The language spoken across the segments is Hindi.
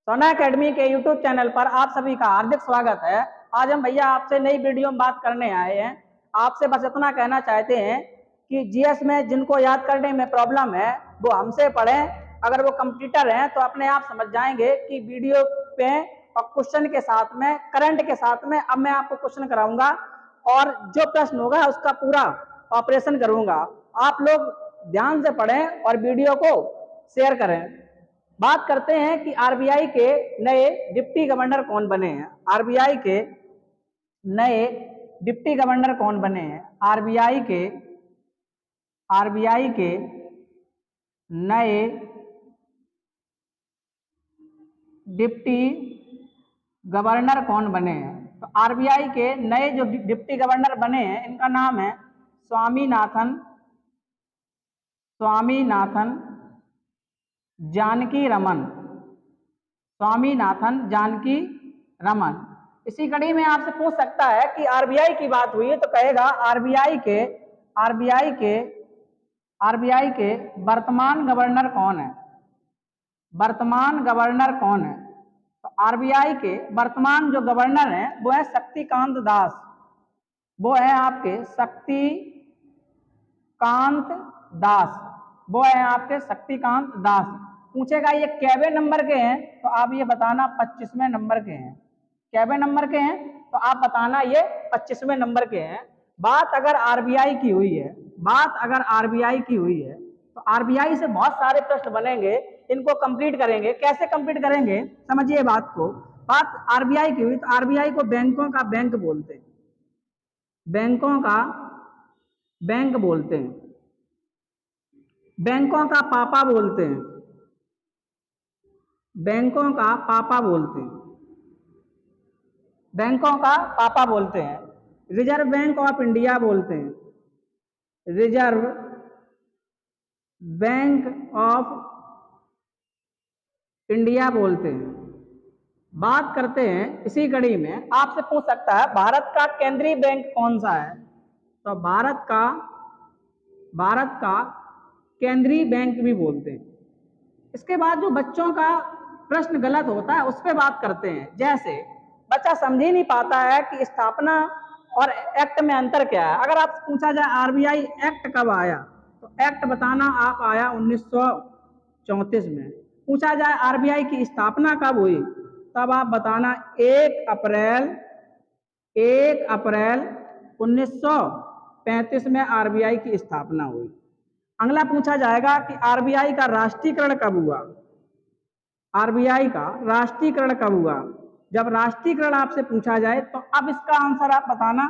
सोना एकेडमी के यूट्यूब चैनल पर आप सभी का हार्दिक स्वागत है। आज हम भैया आपसे नई वीडियो में बात करने आए हैं। आपसे बस इतना कहना चाहते हैं कि जीएस में जिनको याद करने में प्रॉब्लम है वो हमसे पढ़ें। अगर वो कंप्यूटर हैं तो अपने आप समझ जाएंगे कि वीडियो पे और क्वेश्चन के साथ में करंट के साथ में अब मैं आपको क्वेश्चन कराऊंगा और जो प्रश्न होगा उसका पूरा ऑपरेशन करूंगा। आप लोग ध्यान से पढ़ें और वीडियो को शेयर करें। बात करते हैं कि आरबीआई के नए डिप्टी गवर्नर कौन बने हैं। आरबीआई के नए डिप्टी गवर्नर कौन बने हैं। आरबीआई के नए डिप्टी गवर्नर कौन बने हैं। तो आरबीआई के नए जो डिप्टी गवर्नर बने हैं इनका नाम है स्वामीनाथन जानकी रमन। इसी कड़ी में आपसे पूछ सकता है कि आरबीआई की बात हुई है तो कहेगा आरबीआई के वर्तमान गवर्नर कौन है। तो आरबीआई के वर्तमान जो गवर्नर हैं वो है शक्तिकांत दास। पूछेगा ये कैवे नंबर के हैं तो आप ये बताना 25वें नंबर के हैं। कैवे नंबर के हैं तो आप बताना ये 25वें नंबर के हैं। बात अगर आरबीआई की हुई है तो आरबीआई से बहुत सारे प्रश्न बनेंगे। इनको कंप्लीट करेंगे। कैसे कंप्लीट करेंगे समझिए बात को। बात आरबीआई की हुई तो आरबीआई को बैंकों का बैंक बोलते हैं। बैंकों का पापा बोलते हैं। रिजर्व बैंक ऑफ इंडिया बोलते हैं। रिजर्व बैंक ऑफ इंडिया बोलते हैं। बात करते हैं इसी कड़ी में आपसे पूछ सकता है भारत का केंद्रीय बैंक कौन सा है। तो भारत का केंद्रीय बैंक भी बोलते हैं। इसके बाद जो बच्चों का प्रश्न गलत होता है उस पर बात करते हैं। जैसे बच्चा समझ ही नहीं पाता है कि स्थापना और एक्ट में अंतर क्या है। अगर आप पूछा जाए आरबीआई एक्ट कब आया तो एक्ट बताना आप आया 1934 में। पूछा जाए आरबीआई की स्थापना कब हुई तब आप बताना 1 अप्रैल 1935 में आरबीआई की स्थापना हुई। अगला पूछा जाएगा कि आरबीआई का राष्ट्रीयकरण कब हुआ। जब राष्ट्रीयकरण आपसे पूछा जाए तो अब इसका आंसर आप बताना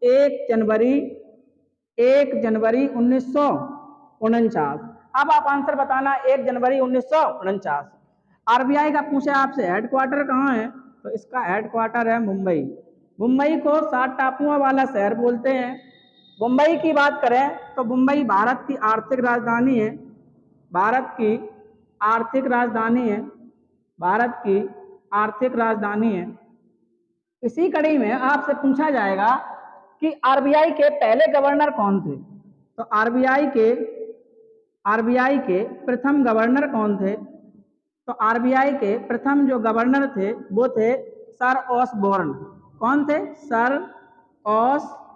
1 जनवरी 1949। अब आप आंसर बताना 1 जनवरी 1949। आरबीआई का पूछे आपसे हेडक्वार्टर कहाँ है तो इसका हेडक्वार्टर है मुंबई। मुंबई को 7 टापुओं वाला शहर बोलते हैं। मुंबई की बात करें तो मुंबई भारत की आर्थिक राजधानी है। इसी कड़ी में आपसे पूछा जाएगा कि आरबीआई के पहले गवर्नर कौन थे। तो आरबीआई के प्रथम गवर्नर कौन थे। तो आरबीआई के प्रथम जो गवर्नर थे वो थे सर ऑसबोर्न। कौन थे? Sir Osborne.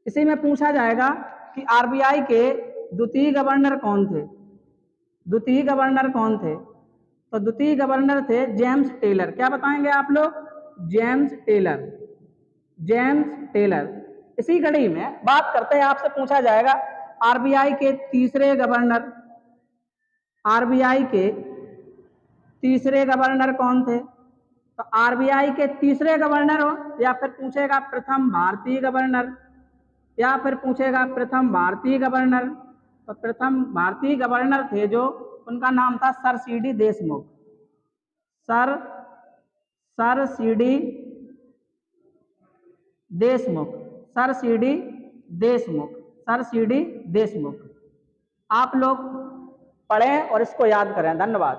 इसी में पूछा जाएगा कि आरबीआई के द्वितीय गवर्नर कौन थे। तो द्वितीय गवर्नर थे जेम्स टेलर। क्या बताएंगे आप लोग? James Taylor. इसी कड़ी में बात करते हैं आपसे पूछा जाएगा आरबीआई के तीसरे गवर्नर कौन थे। तो आरबीआई के तीसरे गवर्नर हो या फिर पूछेगा प्रथम भारतीय गवर्नर तो प्रथम भारतीय गवर्नर थे जो उनका नाम था sir CD Deshmukh. Sir CD Deshmukh. आप लोग पढ़ें और इसको याद करें। धन्यवाद।